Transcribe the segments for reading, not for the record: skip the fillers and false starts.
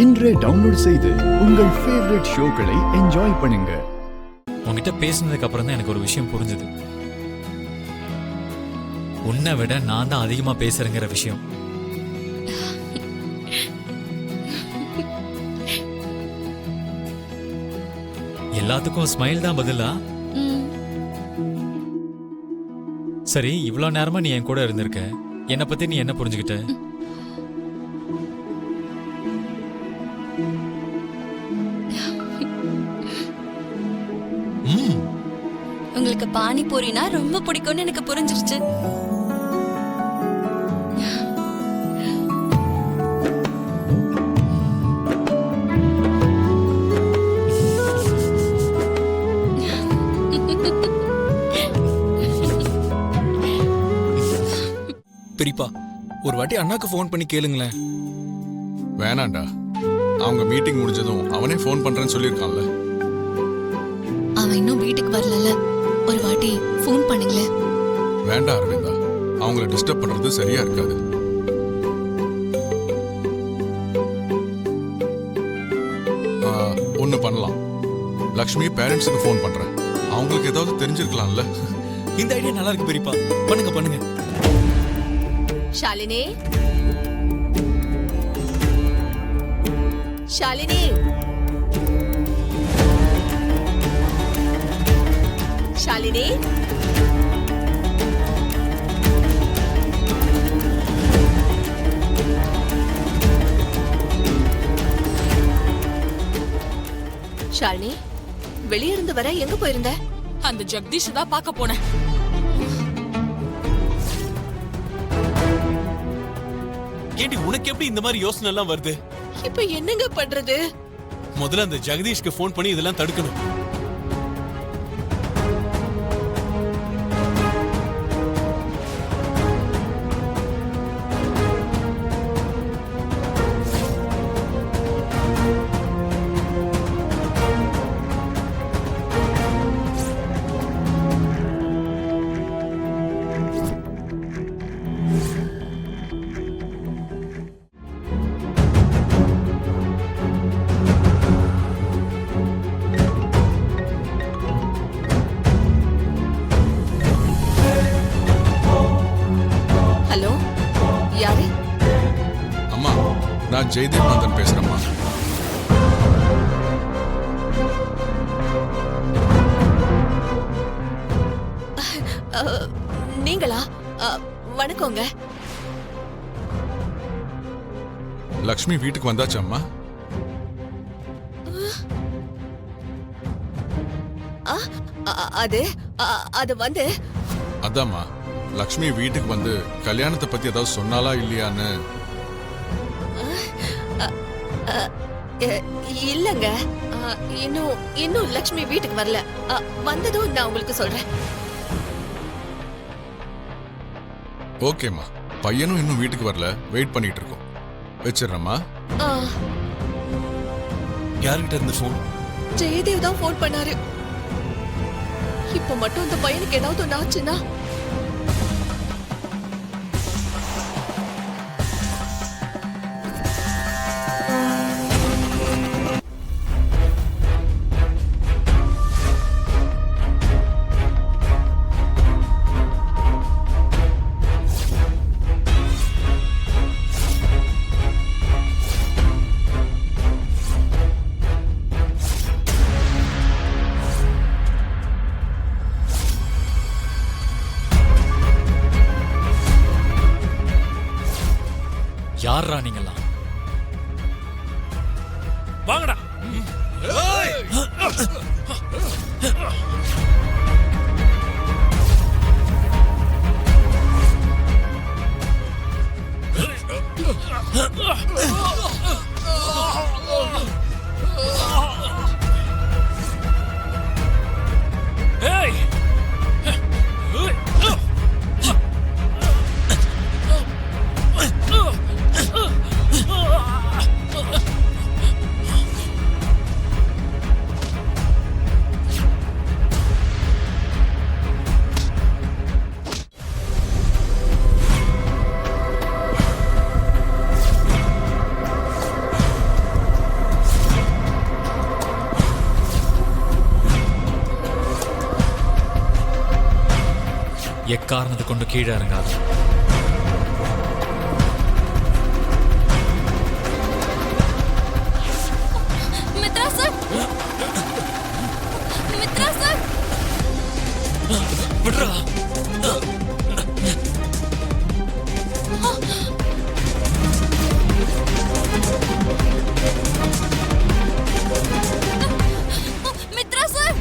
இன்றே டவுன்லோட் செய்து உங்கள் ஃபேவரட் ஷோக்களை என்ஜாய் பண்ணுங்க. உன்கிட்ட பேசினதுக்கு அப்புறம் தான் எனக்கு ஒரு விஷயம் புரிஞ்சுது. உன்னை விட நான் தான் அதிகமா பேசுறேங்கிற விஷயம். எல்லாத்துக்கும் ஸ்மைல் தான் பதிலா? சரி, இவ்வளவு நேரமா நீ என் கூட இருந்திருக்க, என்னை பத்தி நீ என்ன புரிஞ்சுக்கிட்ட? உங்களுக்கு பானிபூரினா ரொம்ப பிடிக்கும்னு எனக்கு புரிஞ்சிருச்சு. பெரியப்பா, ஒரு வாட்டி அண்ணாக்கு ஃபோன் பண்ணி கேளுங்களேன். வேணாண்டா, அவங்க மீட்டிங் முடிஞ்சதும் அவனே ஃபோன் பண்றேன்னு சொல்லியிருக்கான்ல. அவன் இன்னும் வீட்டுக்கு வரல, ஒரு வாட்டி ஃபோன் பண்ணுங்களேன். வேண்டாம் அரவிந்தா, அவங்கள டிஸ்டர்ப் பண்றது சரியா இருக்காது. ஒண்ணு பண்ணலாம், லக்ஷ்மி பேரண்ட்ஸுக்கு ஃபோன் பண்றேன். அவங்களுக்கு ஏதாவது தெரிஞ்சிருக்கலாம்ல. இந்த ஐடியா நல்லா இருக்கு பெரியப்பா, பண்ணுங்க பண்ணுங்க. ஷாலினி, ஷாலினி, ஷாலினி, ஷாலினி, வெளியே இருந்து வர எங்க போயிருந்த? அந்த ஜெகதீஷ் தான் பார்க்க போனேன். கேட்டி, உனக்கு எப்படி இந்த மாதிரி யோசனை எல்லாம் வருது? இப்ப என்னங்க பண்றது? முதல்ல அந்த ஜெகதீஷ்க்கு ஃபோன் பண்ணி இதெல்லாம் தடுக்கணும். ஹலோ, யாரு? அம்மா, நான் ஜெயதீப் நந்தன் பேசுறேம்மா. நீங்களா? வணக்கங்க. லக்ஷ்மி வீட்டுக்கு வந்தாச்சு அம்மா. அது வந்து அதாம்மா, லக்ஷ்மி வீட்டுக்கு வந்து கல்யாணத்தை பத்தி ஏதாவது சொன்னாலா இல்லையான்னு. இல்லங்க, இன்னும் லக்ஷ்மி வீட்டுக்கு வரல. வந்ததும் நான் உங்களுக்கு சொல்றேன். ஓகேம்மா, பையனும் இன்னும் வீட்டுக்கு வரல, வெயிட் பண்ணிட்டு இருக்கோம். வச்சிடறேம்மா. யார்கிட்ட இருந்து ஃபோன்? ஜெயதேவ் தான் ஃபோன் பண்ணாரு. இப்ப மட்டும் அந்த பையனுக்கு ஏதாவது ஒண்ணு ஆச்சுன்னா யாரா நீங்கெல்லாம்? வாங்கடா. எக்காரணத்தை கொண்டு கீழே இறங்காது. மித்ரா சார், மித்ரா சார், விட்றா. மித்ரா சார்.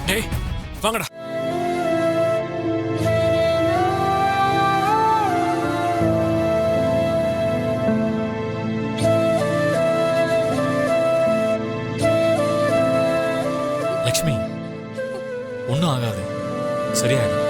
டேய் வாங்கடா. லக்ஷ்மி, ஒன்றும் ஆகாது, சரியாயிடும்.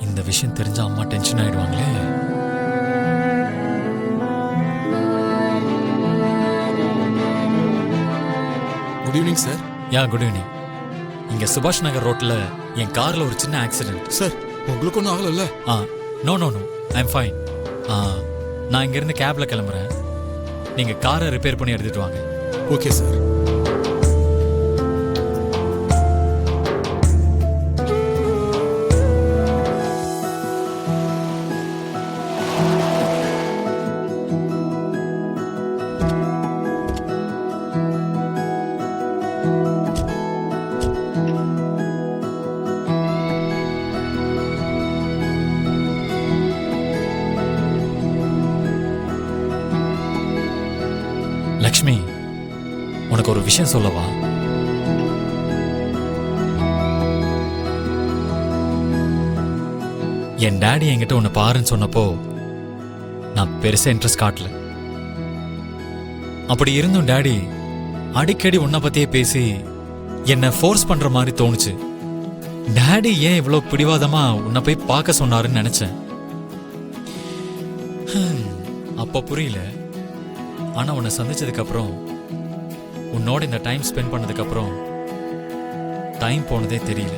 இந்த விஷயம் தெரிஞ்சா அம்மா டென்ஷன் ஆயிடுவாங்களே. Good evening sir. Ya, good evening. இங்க சுபாஷ் நகர் ரோட்ல என் கார்ல ஒரு சின்ன ஆக்சிடென்ட். சார் உங்களுக்கு ஒன்றும் ஆகலைல்ல? No no no, I am fine. நான் இங்கிருந்து கேப்ல கிளம்புறேன். நீங்க காரை ரிப்பேர் பண்ணி எடுத்துட்டு வாங்க. Okay sir. லக்ஷ்மி, உனக்கு ஒரு விஷயம் சொல்லவா? என் டாடி என்கிட்ட உன்னை பாருன்னு சொன்னப்போ நான் பெருசா இன்ட்ரெஸ்ட் காட்டல. அப்படி இருந்தும் டாடி அடிக்கடி உன்னை பத்தியே பேசி என்னை ஃபோர்ஸ் பண்ற மாதிரி தோணுச்சு. டாடி ஏன் இவ்வளவு பிடிவாதமா உன்னை போய் பார்க்க சொன்னாருன்னு நினைச்சேன். அப்ப புரியல. ஆனா உன்னை சந்திச்சதுக்கு அப்புறம், உன்னோட இந்த டைம் ஸ்பெண்ட் பண்ணதுக்கு அப்புறம் டைம் போனதே தெரியல.